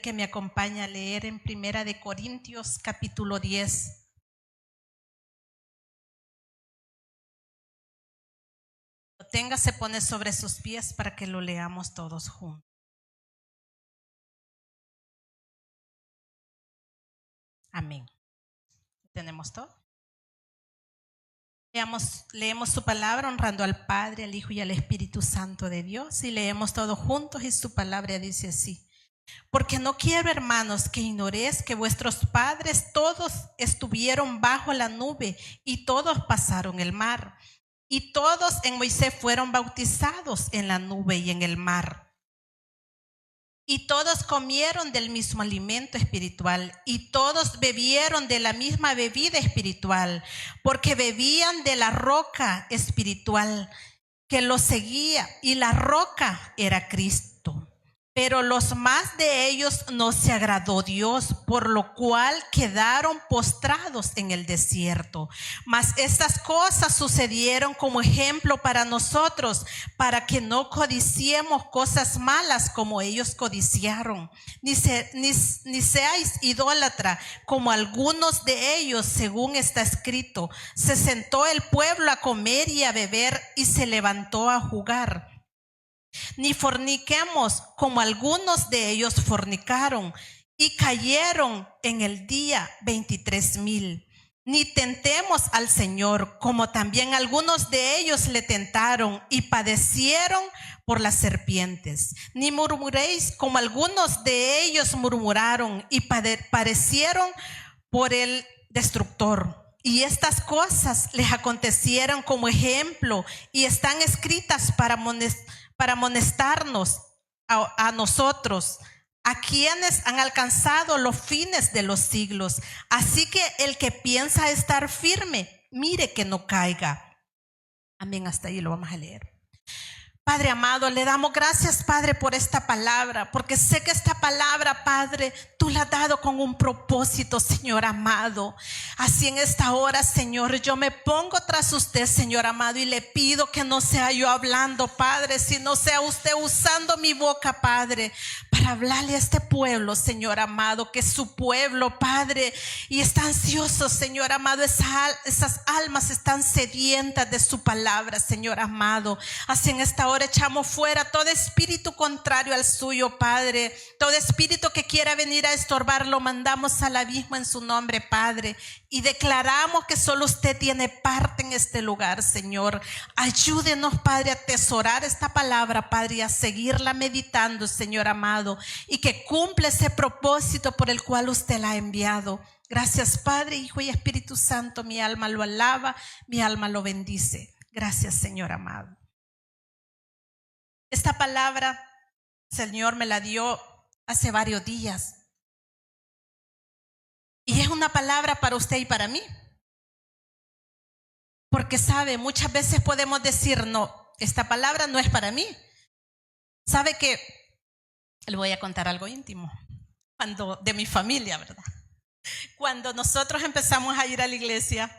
que me acompaña a leer en Primera de Corintios capítulo 10. Lo tenga, se pone sobre sus pies para que lo leamos todos juntos. Amén. ¿Tenemos todo? Leemos su palabra honrando al Padre, al Hijo y al Espíritu Santo de Dios, y leemos todos juntos, y su palabra dice así: porque no quiero, hermanos, que ignoréis que vuestros padres todos estuvieron bajo la nube y todos pasaron el mar, y todos en Moisés fueron bautizados en la nube y en el mar. Y todos comieron del mismo alimento espiritual, y todos bebieron de la misma bebida espiritual, porque bebían de la roca espiritual que los seguía, y la roca era Cristo. Pero los más de ellos no se agradó Dios, por lo cual quedaron postrados en el desierto. Mas estas cosas sucedieron como ejemplo para nosotros, para que no codiciemos cosas malas como ellos codiciaron, ni seáis idólatra como algunos de ellos, según está escrito: se sentó el pueblo a comer y a beber, y se levantó a jugar. Ni forniquemos como algunos de ellos fornicaron y cayeron en el día 23,000. Ni tentemos al Señor, como también algunos de ellos le tentaron y padecieron por las serpientes. Ni murmuréis como algunos de ellos murmuraron y padecieron por el destructor. Y estas cosas les acontecieron como ejemplo, y están escritas para amonestarnos a nosotros, a quienes han alcanzado los fines de los siglos. Así que el que piensa estar firme, mire que no caiga. Amén. Hasta ahí lo vamos a leer. Padre amado, le damos gracias, Padre, por esta palabra, porque sé que esta palabra, Padre, tú la has dado con un propósito, Señor amado. Así en esta hora, Señor, yo me pongo tras usted, Señor amado, y le pido que no sea yo hablando, Padre, sino sea usted usando mi boca, Padre, para hablarle a este pueblo, Señor amado, que es su pueblo, Padre, y está ansioso, Señor amado. Esas almas están sedientas de su palabra, Señor amado. Así en esta hora echamos fuera todo espíritu contrario al suyo, Padre. Todo espíritu que quiera venir a estorbar, lo mandamos al abismo en su nombre, Padre. Y declaramos que solo usted tiene parte en este lugar, Señor. Ayúdenos, Padre, a atesorar esta palabra, Padre, y a seguirla meditando, Señor amado, y que cumpla ese propósito por el cual usted la ha enviado. Gracias, Padre, Hijo y Espíritu Santo. Mi alma lo alaba, mi alma lo bendice. Gracias, Señor amado. Esta palabra, Señor me la dio hace varios días. Y es una palabra para usted y para mí. Porque sabe, muchas veces podemos decir: no, esta palabra no es para mí. Sabe que le voy a contar algo íntimo de mi familia, ¿verdad? Cuando nosotros empezamos a ir a la iglesia,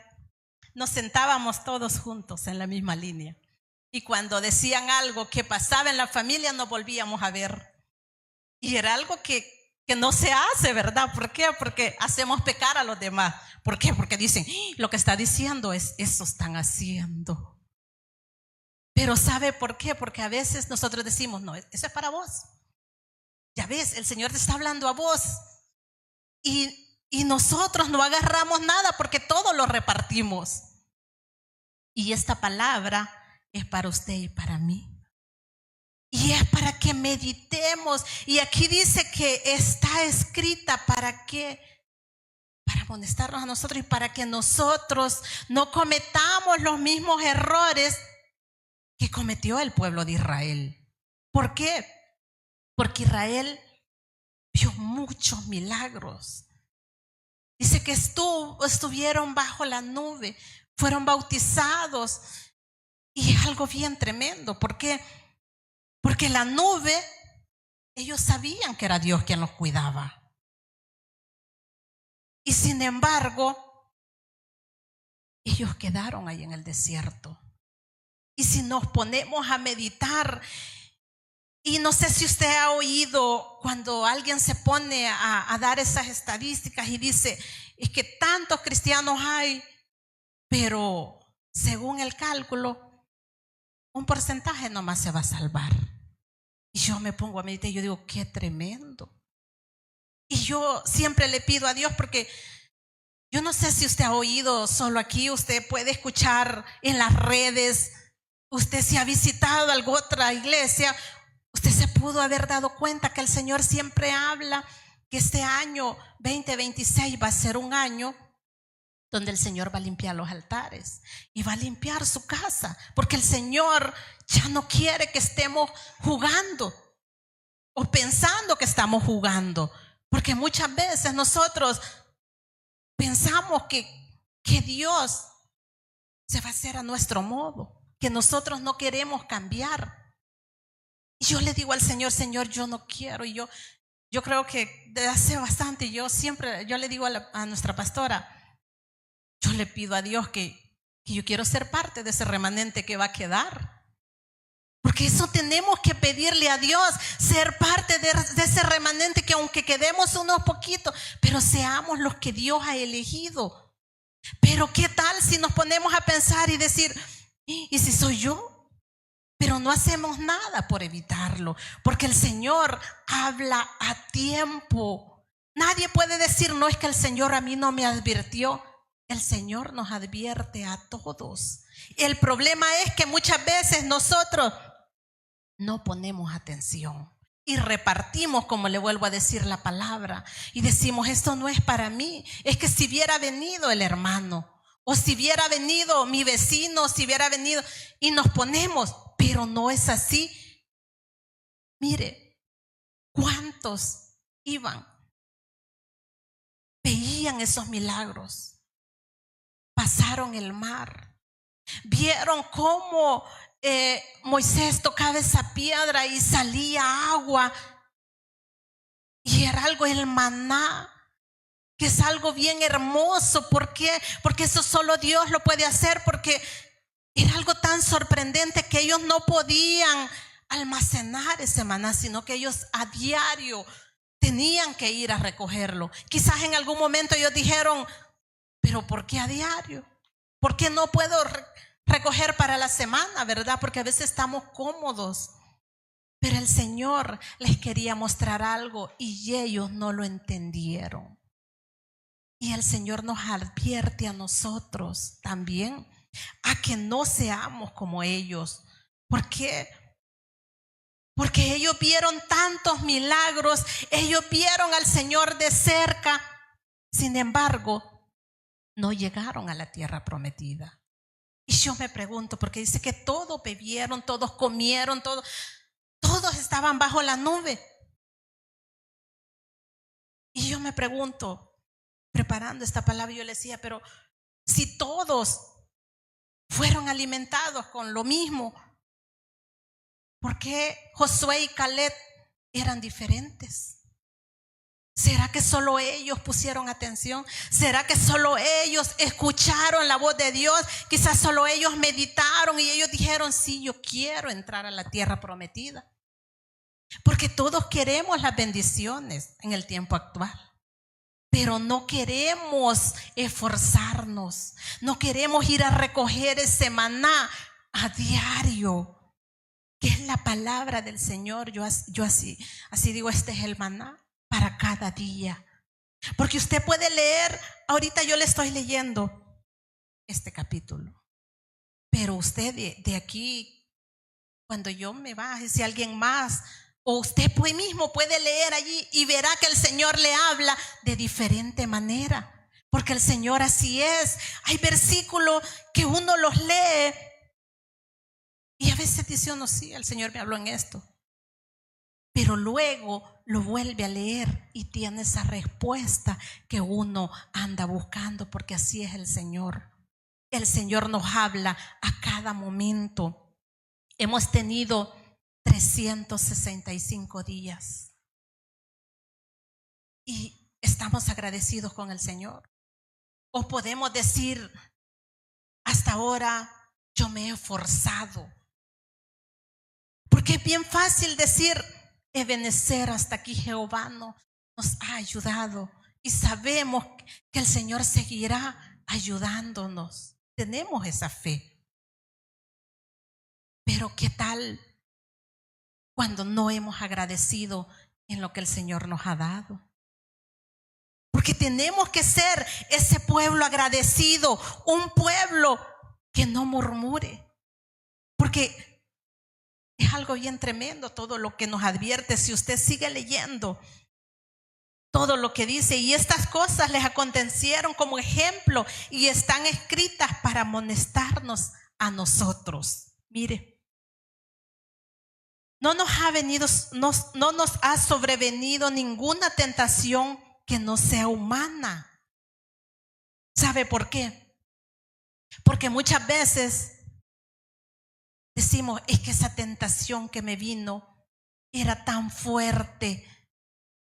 nos sentábamos todos juntos en la misma línea. Y cuando decían algo que pasaba en la familia, nos volvíamos a ver. Y era algo que no se hace, ¿verdad? ¿Por qué? Porque hacemos pecar a los demás. ¿Por qué? Porque dicen: lo que está diciendo es eso están haciendo. Pero ¿sabe por qué? Porque a veces nosotros decimos: no, eso es para vos. Ya ves, el Señor te está hablando a vos. Y nosotros no agarramos nada porque todo lo repartimos. Y esta palabra es para usted y para mí. Y es para que meditemos. Y aquí dice que está escrita para qué. Para amonestarnos a nosotros y para que nosotros no cometamos los mismos errores que cometió el pueblo de Israel. ¿Por qué? Porque Israel vio muchos milagros. Dice que estuvieron bajo la nube, fueron bautizados. Y es algo bien tremendo. ¿Por qué? Porque la nube, ellos sabían que era Dios quien los cuidaba. Y sin embargo, ellos quedaron ahí en el desierto. Y si nos ponemos a meditar, Y no sé si usted ha oído cuando alguien se pone a dar esas estadísticas y dice, es que tantos cristianos hay, pero según el cálculo, un porcentaje nomás se va a salvar. Y yo me pongo a meditar y yo digo, qué tremendo. Y yo siempre le pido a Dios, porque yo no sé si usted ha oído solo aquí, usted puede escuchar en las redes, usted si ha visitado alguna otra iglesia, usted se pudo haber dado cuenta que el Señor siempre habla que este año 2026 va a ser un año donde el Señor va a limpiar los altares y va a limpiar su casa, porque el Señor ya no quiere que estemos jugando o pensando que estamos jugando, porque muchas veces nosotros pensamos que Dios se va a hacer a nuestro modo, que nosotros no queremos cambiar. Y yo le digo al Señor, Señor, yo no quiero. Y yo creo que desde hace bastante, yo le digo a nuestra pastora, yo le pido a Dios que yo quiero ser parte de ese remanente que va a quedar. Porque eso tenemos que pedirle a Dios, ser parte de ese remanente, que aunque quedemos unos poquitos, pero seamos los que Dios ha elegido. Pero ¿qué tal si nos ponemos a pensar y decir, ¿y si soy yo? Pero no hacemos nada por evitarlo, porque el Señor habla a tiempo. Nadie puede decir, no, es que el Señor a mí no me advirtió. El Señor nos advierte a todos. El problema es que muchas veces nosotros no ponemos atención y repartimos, como le vuelvo a decir, la palabra, y decimos, esto no es para mí. Es que si hubiera venido el hermano, o si hubiera venido mi vecino, si hubiera venido, y nos ponemos, pero no es así. Mire, ¿cuántos iban? Veían esos milagros, pasaron el mar, vieron cómo Moisés tocaba esa piedra y salía agua, y era algo, el maná, que es algo bien hermoso. ¿Por qué? Porque eso solo Dios lo puede hacer, porque era algo tan sorprendente que ellos no podían almacenar ese maná, sino que ellos a diario tenían que ir a recogerlo. Quizás en algún momento ellos dijeron, pero ¿por qué a diario? ¿Por qué no puedo recoger para la semana, verdad? Porque a veces estamos cómodos. Pero el Señor les quería mostrar algo y ellos no lo entendieron. Y el Señor nos advierte a nosotros también a que no seamos como ellos. ¿Por qué? Porque ellos vieron tantos milagros, ellos vieron al Señor de cerca. Sin embargo, no llegaron a la tierra prometida. Y yo me pregunto, porque dice que todos bebieron, todos comieron, todos estaban bajo la nube. Y yo me pregunto, preparando esta palabra, yo le decía, pero si todos fueron alimentados con lo mismo, ¿por qué Josué y Caleb eran diferentes? ¿Será que solo ellos pusieron atención? ¿Será que solo ellos escucharon la voz de Dios? Quizás solo ellos meditaron y ellos dijeron, sí, yo quiero entrar a la tierra prometida. Porque todos queremos las bendiciones en el tiempo actual, pero no queremos esforzarnos, no queremos ir a recoger ese maná a diario, que es la palabra del Señor. Yo así digo, este es el maná para cada día. Porque usted puede leer, ahorita yo le estoy leyendo este capítulo, pero usted de aquí, cuando yo me baje, si alguien más, o usted mismo puede leer allí y verá que el Señor le habla de diferente manera, porque el Señor así es. Hay versículos que uno los lee y a veces dice uno, sí, el Señor me habló en esto, pero luego lo vuelve a leer y tiene esa respuesta que uno anda buscando, porque así es el Señor. El Señor nos habla a cada momento. Hemos tenido 365 días y estamos agradecidos con el Señor. O podemos decir, hasta ahora yo me he esforzado, Porque es bien fácil decir, Ebenecer, hasta aquí Jehová nos ha ayudado. Y sabemos que el Señor seguirá ayudándonos. Tenemos esa fe. Pero ¿qué tal cuando no hemos agradecido en lo que el Señor nos ha dado? Porque tenemos que ser ese pueblo agradecido, un pueblo que no murmure. Porque es algo bien tremendo todo lo que nos advierte. Si usted sigue leyendo todo lo que dice, y estas cosas les acontecieron como ejemplo y están escritas para amonestarnos a nosotros. Mire, no nos ha sobrevenido ninguna tentación que no sea humana. ¿Sabe por qué? Porque muchas veces decimos, es que esa tentación que me vino era tan fuerte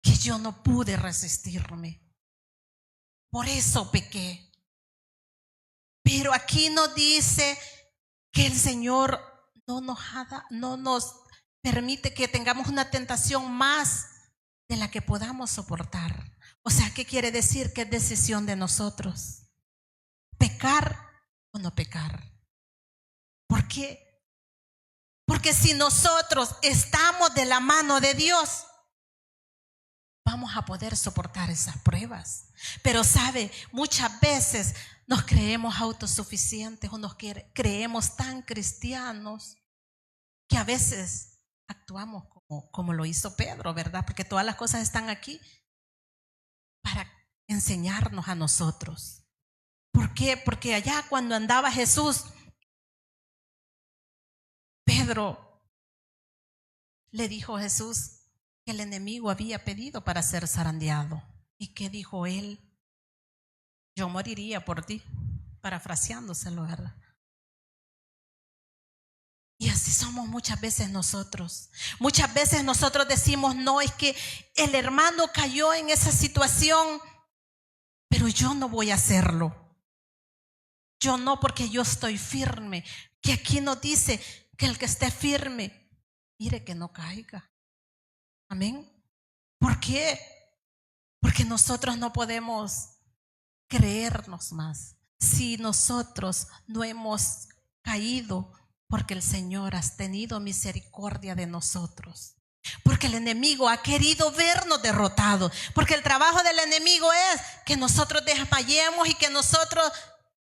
que yo no pude resistirme. Por eso pequé. Pero aquí nos dice que el Señor no nos permite que tengamos una tentación más de la que podamos soportar. O sea, ¿qué quiere decir? Que es decisión de nosotros. Pecar o no pecar. ¿Por qué? Porque si nosotros estamos de la mano de Dios, vamos a poder soportar esas pruebas. Pero sabe, muchas veces nos creemos autosuficientes o nos creemos tan cristianos que a veces actuamos como lo hizo Pedro, ¿verdad? Porque todas las cosas están aquí para enseñarnos a nosotros. ¿Por qué? Porque allá cuando andaba Jesús, Pedro le dijo a Jesús que el enemigo había pedido para ser zarandeado. ¿Y qué dijo él? Yo moriría por ti, parafraseándoselo, ¿verdad? Y así somos muchas veces nosotros. Muchas veces nosotros decimos, no, es que el hermano cayó en esa situación, pero yo no voy a hacerlo. Yo no, porque yo estoy firme. Que aquí nos dice que el que esté firme, mire que no caiga. Amén. ¿Por qué? Porque nosotros no podemos creernos más. Si nosotros no hemos caído, porque el Señor ha tenido misericordia de nosotros. Porque el enemigo ha querido vernos derrotados. Porque el trabajo del enemigo es que nosotros desmayemos y que nosotros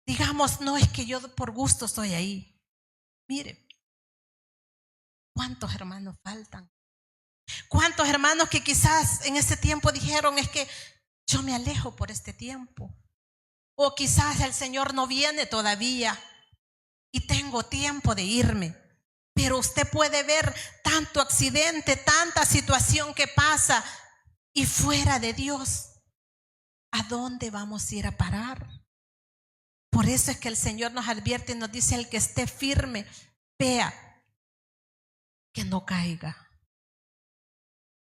digamos, no, es que yo por gusto estoy ahí. Mire, ¿cuántos hermanos faltan? ¿Cuántos hermanos que quizás en ese tiempo dijeron, es que yo me alejo por este tiempo? O quizás el Señor no viene todavía y tengo tiempo de irme. Pero usted puede ver tanto accidente, tanta situación que pasa y fuera de Dios, ¿a dónde vamos a ir a parar? Por eso es que el Señor nos advierte y nos dice, el que esté firme, vea que no caiga.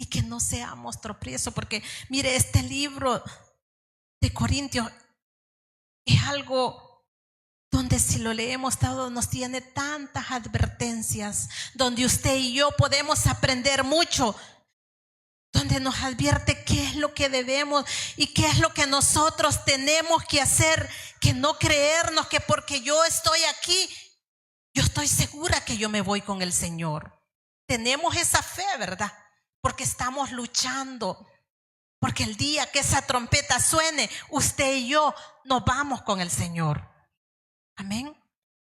Y que no seamos tropiezo, porque mire, este libro de Corintios es algo donde si lo leemos todo nos tiene tantas advertencias, donde usted y yo podemos aprender mucho, donde nos advierte qué es lo que debemos y qué es lo que nosotros tenemos que hacer, que no creernos que porque yo estoy aquí, yo estoy segura que yo me voy con el Señor. Tenemos esa fe, ¿verdad? Porque estamos luchando, porque el día que esa trompeta suene, usted y yo nos vamos con el Señor. Amén.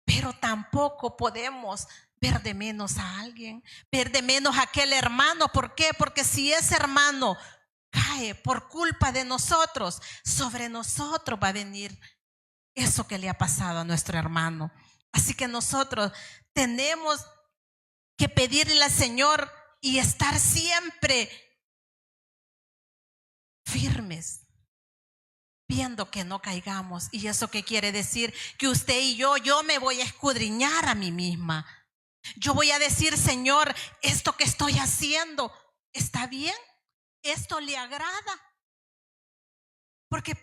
Pero tampoco podemos ver de menos a alguien, ver de menos a aquel hermano. ¿Por qué? Porque si ese hermano cae por culpa de nosotros, sobre nosotros va a venir eso que le ha pasado a nuestro hermano. Así que nosotros tenemos que pedirle al Señor y estar siempre firmes, viendo que no caigamos. ¿Y eso qué quiere decir? Que usted y yo me voy a escudriñar a mí misma. Yo voy a decir, Señor, esto que estoy haciendo, ¿está bien? ¿Esto le agrada? Porque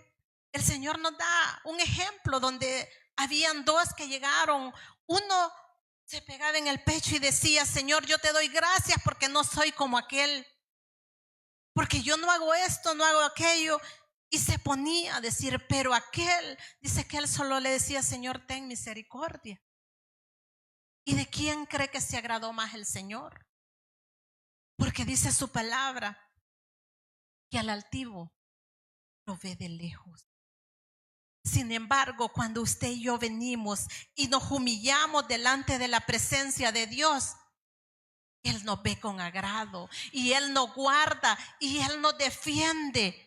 el Señor nos da un ejemplo donde habían dos que llegaron. Uno Se pegaba en el pecho y decía: Señor, yo te doy gracias porque no soy como aquel, porque yo no hago esto, no hago aquello. Y se ponía a decir, pero aquel, dice que él solo le decía: Señor, ten misericordia. ¿Y de quién cree que se agradó más el Señor? Porque dice su palabra que al altivo lo ve de lejos. Sin embargo, cuando usted y yo venimos y nos humillamos delante de la presencia de Dios, Él nos ve con agrado y Él nos guarda y Él nos defiende.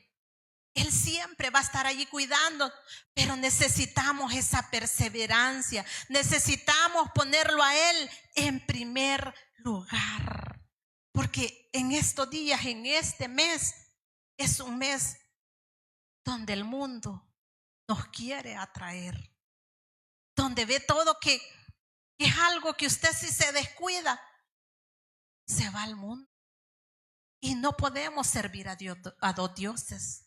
Él siempre va a estar allí cuidando, pero necesitamos esa perseverancia. Necesitamos ponerlo a Él en primer lugar. Porque en estos días, en este mes, es un mes donde el mundo nos quiere atraer. Donde ve todo que es algo que usted, si se descuida, se va al mundo. Y no podemos servir a Dios, a dos dioses.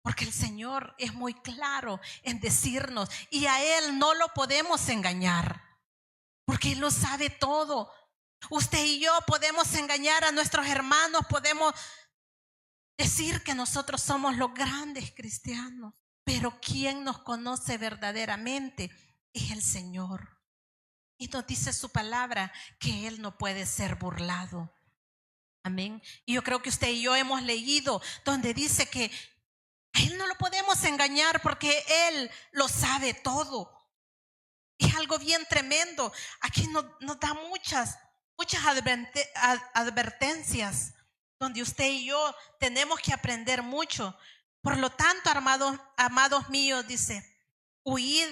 Porque el Señor es muy claro en decirnos, y a Él no lo podemos engañar, porque Él lo sabe todo. Usted y yo podemos engañar a nuestros hermanos, podemos decir que nosotros somos los grandes cristianos, pero quien nos conoce verdaderamente es el Señor. Y nos dice su palabra que Él no puede ser burlado. Amén. Y yo creo que usted y yo hemos leído donde dice que a Él no lo podemos engañar porque Él lo sabe todo. Es algo bien tremendo. Aquí nos da muchas advertencias donde usted y yo tenemos que aprender mucho. Por lo tanto, amados míos, dice, huid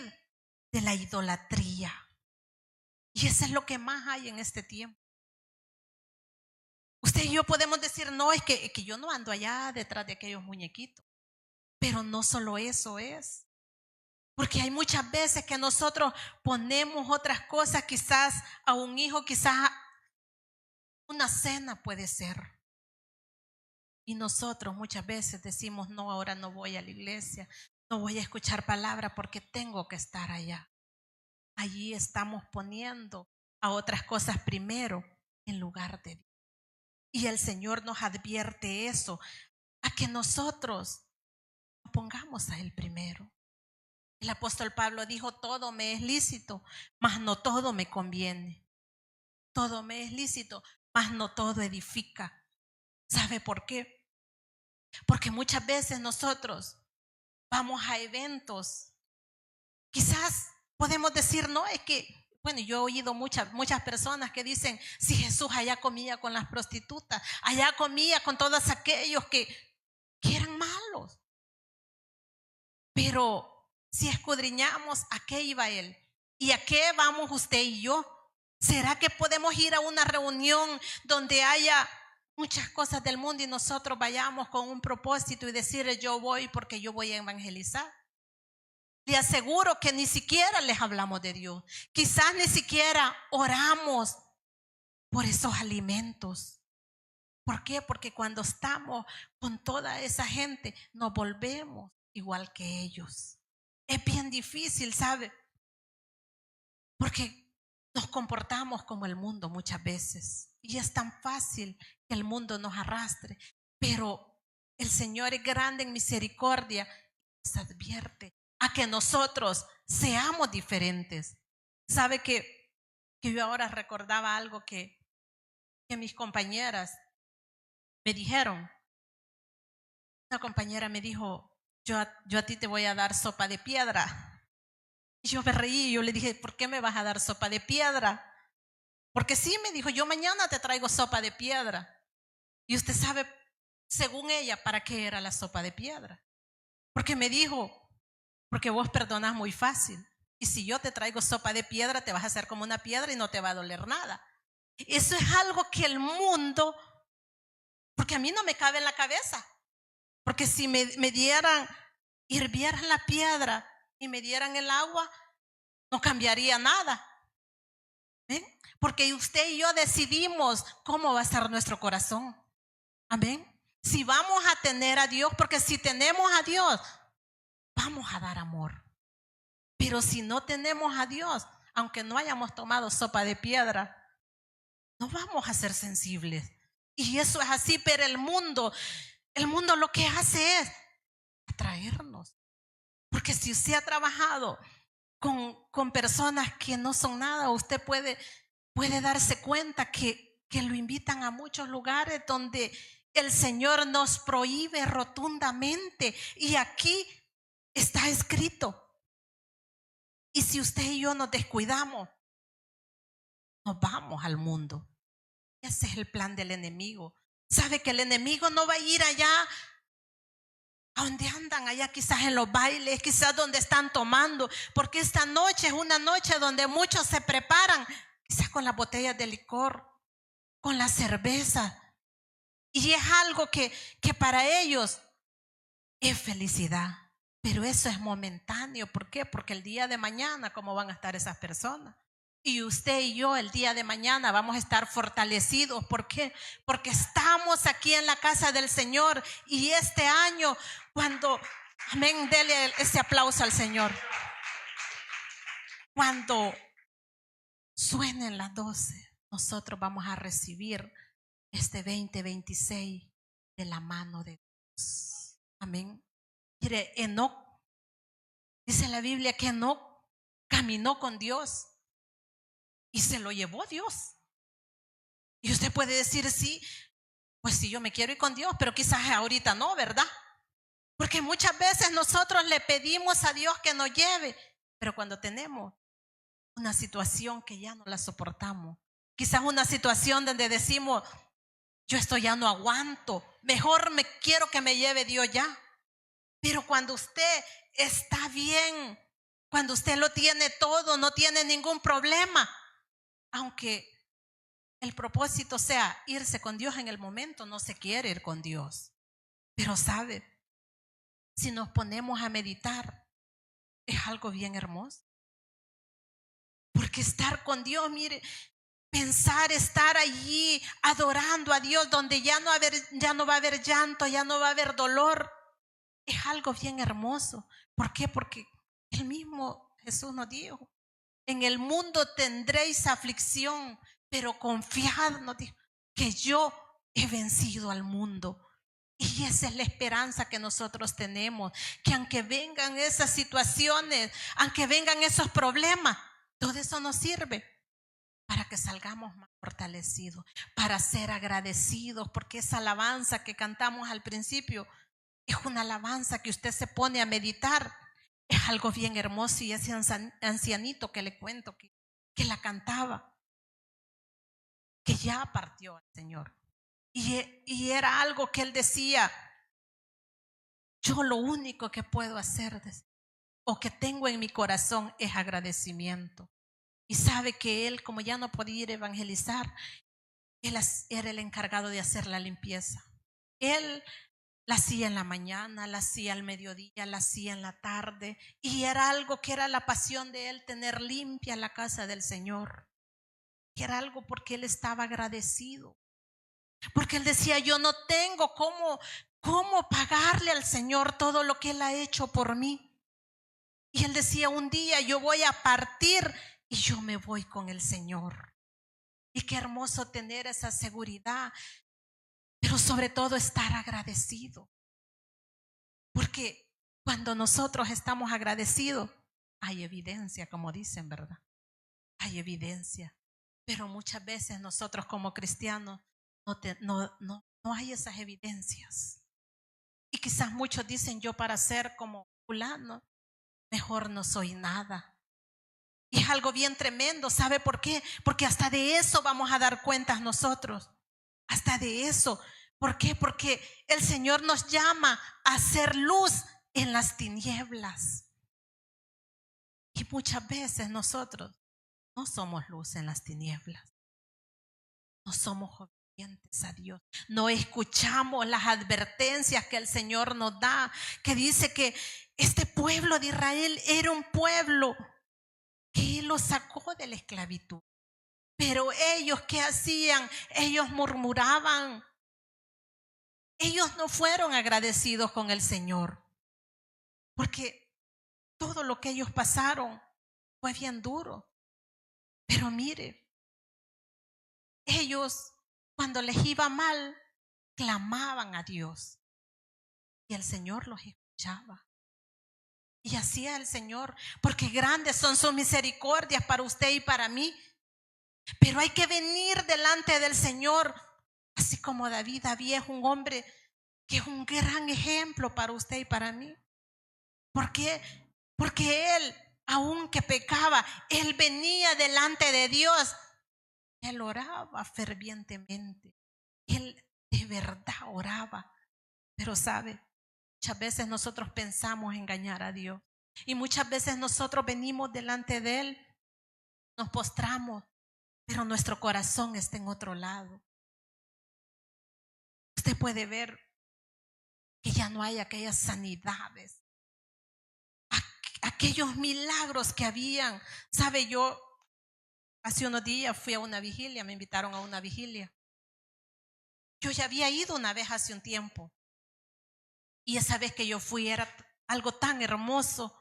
de la idolatría. Y eso es lo que más hay en este tiempo. Usted y yo podemos decir, no, es que yo no ando allá detrás de aquellos muñequitos. Pero no solo eso es. Porque hay muchas veces que nosotros ponemos otras cosas, quizás a un hijo, quizás una cena puede ser. Y nosotros muchas veces decimos, no, ahora no voy a la iglesia, no voy a escuchar palabra porque tengo que estar allá. Allí estamos poniendo a otras cosas primero en lugar de Dios. Y el Señor nos advierte eso, a que nosotros pongamos a Él primero. El apóstol Pablo dijo, todo me es lícito, mas no todo me conviene. Todo me es lícito, mas no todo edifica. ¿Sabe por qué? Porque muchas veces nosotros vamos a eventos. Quizás podemos decir, no, es que, bueno, yo he oído muchas personas que dicen, si Jesús allá comía con las prostitutas, allá comía con todos aquellos que eran malos. Pero si escudriñamos, ¿a qué iba Él? ¿Y a qué vamos usted y yo? ¿Será que podemos ir a una reunión donde haya muchas cosas del mundo y nosotros vayamos con un propósito y decirle, yo voy porque yo voy a evangelizar? Le aseguro que ni siquiera les hablamos de Dios. Quizás ni siquiera oramos por esos alimentos. ¿Por qué? Porque cuando estamos con toda esa gente nos volvemos igual que ellos. Es bien difícil, ¿sabe? Porque nos comportamos como el mundo muchas veces. Y es tan fácil que el mundo nos arrastre. Pero el Señor es grande en misericordia y nos advierte a que nosotros seamos diferentes. ¿Sabe que yo ahora recordaba algo que mis compañeras me dijeron? Una compañera me dijo, yo a ti te voy a dar sopa de piedra. Y yo me reí y yo le dije, ¿por qué me vas a dar sopa de piedra? Porque sí, me dijo, yo mañana te traigo sopa de piedra. Y usted sabe, según ella, ¿para qué era la sopa de piedra? Porque me dijo, porque vos perdonás muy fácil. Y si yo te traigo sopa de piedra, te vas a hacer como una piedra y no te va a doler nada. Eso es algo que el mundo, porque a mí no me cabe en la cabeza. Porque si me hirvieran la piedra y me dieran el agua, no cambiaría nada. ¿Ven? Porque usted y yo decidimos cómo va a estar nuestro corazón. Amén. Si vamos a tener a Dios, porque si tenemos a Dios, vamos a dar amor. Pero si no tenemos a Dios, aunque no hayamos tomado sopa de piedra, no vamos a ser sensibles. Y eso es así, pero el mundo lo que hace es atraernos. Porque si usted ha trabajado con personas que no son nada, usted puede darse cuenta que lo invitan a muchos lugares donde el Señor nos prohíbe rotundamente. Y aquí está escrito. Y si usted y yo nos descuidamos, nos vamos al mundo. Ese es el plan del enemigo. Sabe que el enemigo no va a ir allá a donde andan, allá quizás en los bailes, quizás donde están tomando, porque esta noche es una noche donde muchos se preparan, quizás con las botellas de licor, con la cerveza, y es algo que para ellos es felicidad, pero eso es momentáneo. ¿Por qué? Porque el día de mañana, ¿cómo van a estar esas personas? Y usted y yo el día de mañana vamos a estar fortalecidos. ¿Por qué? Porque estamos aquí en la casa del Señor. Y este año, cuando, amén, dele ese aplauso al Señor. Cuando suenen las 12, nosotros vamos a recibir este 2026 de la mano de Dios. Amén. Mire, Enoc, dice en la Biblia que Enoc caminó con Dios y se lo llevó Dios. Y usted puede decir, sí, pues sí, yo me quiero ir con Dios, pero quizás ahorita no, ¿verdad? Porque muchas veces nosotros le pedimos a Dios que nos lleve, pero cuando tenemos una situación que ya no la soportamos, quizás una situación donde decimos, yo esto ya no aguanto, mejor me quiero que me lleve Dios ya. Pero cuando usted está bien, cuando usted lo tiene todo, no tiene ningún problema, aunque el propósito sea irse con Dios en el momento, no se quiere ir con Dios. Pero sabe, si nos ponemos a meditar, es algo bien hermoso. Porque estar con Dios, mire, pensar estar allí adorando a Dios donde ya no va a haber llanto, ya no va a haber dolor, es algo bien hermoso. ¿Por qué? Porque el mismo Jesús nos dijo, en el mundo tendréis aflicción, pero confiad, nos dijo, que yo he vencido al mundo. Y esa es la esperanza que nosotros tenemos, que aunque vengan esas situaciones, aunque vengan esos problemas, todo eso nos sirve para que salgamos más fortalecidos, para ser agradecidos, porque esa alabanza que cantamos al principio es una alabanza que usted se pone a meditar. Es algo bien hermoso. Y ese ancianito que le cuento que la cantaba, que ya partió al Señor. Y era algo que él decía, yo lo único que puedo hacer o que tengo en mi corazón es agradecimiento. Y sabe que él, como ya no podía ir a evangelizar, él era el encargado de hacer la limpieza. Él la hacía en la mañana, la hacía al mediodía, la hacía en la tarde. Y era algo que era la pasión de él, tener limpia la casa del Señor. Y era algo porque él estaba agradecido. Porque él decía, yo no tengo cómo pagarle al Señor todo lo que él ha hecho por mí. Y él decía, un día yo voy a partir y yo me voy con el Señor. Y qué hermoso tener esa seguridad, pero sobre todo estar agradecido. Porque cuando nosotros estamos agradecidos, hay evidencia, como dicen, ¿verdad? Hay evidencia. Pero muchas veces nosotros como cristianos no hay esas evidencias. Y quizás muchos dicen, yo para ser como fulano, mejor no soy nada. Y es algo bien tremendo. ¿Sabe por qué? Porque hasta de eso vamos a dar cuentas nosotros. Hasta de eso. ¿Por qué? Porque el Señor nos llama a hacer luz en las tinieblas. Y muchas veces nosotros no somos luz en las tinieblas. No somos obedientes a Dios. No escuchamos las advertencias que el Señor nos da, que dice que este pueblo de Israel era un pueblo que Él los sacó de la esclavitud. Pero ellos, ¿qué hacían? Ellos murmuraban. Ellos no fueron agradecidos con el Señor. Porque todo lo que ellos pasaron fue bien duro. Pero mire, ellos cuando les iba mal, clamaban a Dios y el Señor los escuchaba. Y hacía el Señor, porque grandes son sus misericordias para usted y para mí. Pero hay que venir delante del Señor, así como David es un hombre que es un gran ejemplo para usted y para mí. ¿Por qué? Porque él, aunque pecaba, él venía delante de Dios. Él oraba fervientemente. Él de verdad oraba. Pero sabe, muchas veces nosotros pensamos engañar a Dios. Y muchas veces nosotros venimos delante de Él, nos postramos, pero nuestro corazón está en otro lado. Usted puede ver que ya no hay aquellas sanidades, aquellos milagros que habían. Sabe, yo hace unos días fui a una vigilia, me invitaron a una vigilia. Yo ya había ido una vez hace un tiempo. Y esa vez que yo fui era algo tan hermoso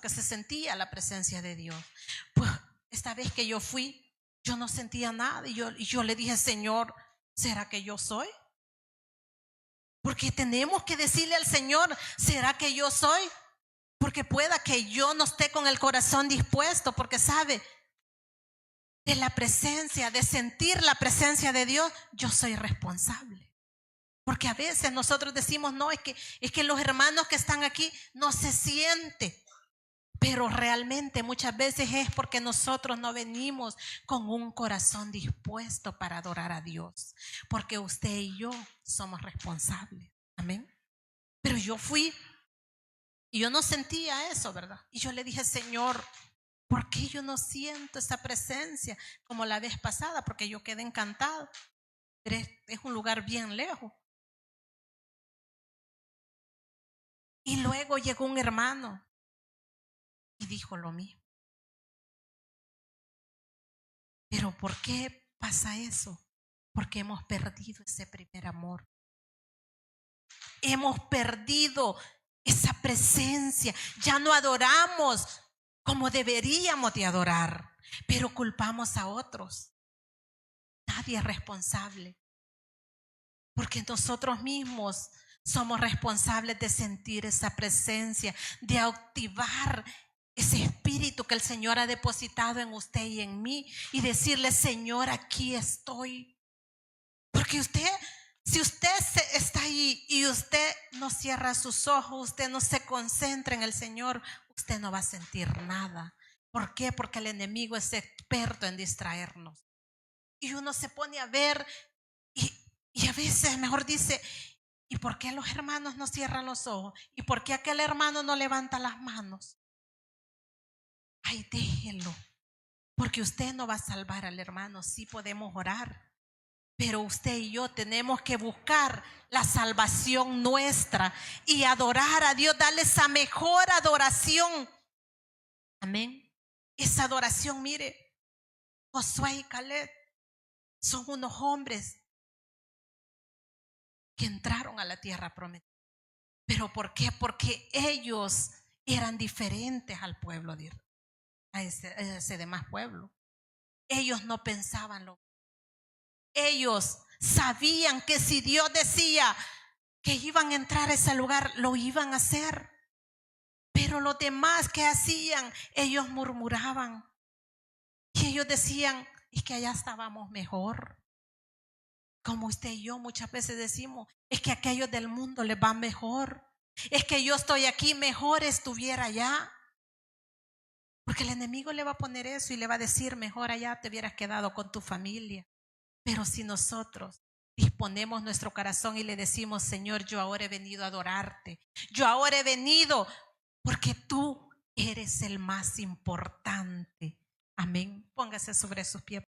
que se sentía la presencia de Dios. Pues esta vez que yo fui, yo no sentía nada. Y yo le dije, Señor, ¿será que yo soy? Porque tenemos que decirle al Señor, ¿será que yo soy? Porque pueda que yo no esté con el corazón dispuesto, porque sabe, de la presencia, de sentir la presencia de Dios, yo soy responsable. Porque a veces nosotros decimos, no, es que los hermanos que están aquí no se sienten. Pero realmente muchas veces es porque nosotros no venimos con un corazón dispuesto para adorar a Dios. Porque usted y yo somos responsables. Amén. Pero yo fui y yo no sentía eso, ¿verdad? Y yo le dije, Señor, ¿por qué yo no siento esa presencia como la vez pasada? Porque yo quedé encantado. Pero es un lugar bien lejos. Y luego llegó un hermano y dijo lo mismo. Pero ¿por qué pasa eso? Porque hemos perdido ese primer amor. Hemos perdido esa presencia. Ya no adoramos como deberíamos de adorar, pero culpamos a otros. Nadie es responsable, porque nosotros mismos somos responsables de sentir esa presencia, de activar ese espíritu que el Señor ha depositado en usted y en mí y decirle, Señor, aquí estoy. Porque si usted está ahí y usted no cierra sus ojos, usted no se concentra en el Señor, usted no va a sentir nada. ¿Por qué? Porque el enemigo es experto en distraernos. Y uno se pone a ver y a veces mejor dice, ¿y por qué los hermanos no cierran los ojos? ¿Y por qué aquel hermano no levanta las manos? Ay, déjelo. Porque usted no va a salvar al hermano. Sí podemos orar, pero usted y yo tenemos que buscar la salvación nuestra y adorar a Dios, darle esa mejor adoración. Amén. Esa adoración, mire, Josué y Caleb son unos hombres que entraron a la tierra prometida. ¿Pero por qué? Porque ellos eran diferentes al pueblo de Israel, a ese demás pueblo. Ellos no pensaban lo. Ellos sabían que si Dios decía que iban a entrar a ese lugar, lo iban a hacer. Pero los demás que hacían, ellos murmuraban. Y ellos decían, es que allá estábamos mejor. Como usted y yo muchas veces decimos, es que aquellos del mundo les va mejor. Es que yo estoy aquí, mejor estuviera allá. Porque el enemigo le va a poner eso y le va a decir, mejor allá te hubieras quedado con tu familia. Pero si nosotros disponemos nuestro corazón y le decimos, Señor, yo ahora he venido a adorarte. Yo ahora he venido porque tú eres el más importante. Amén. Póngase sobre sus pies.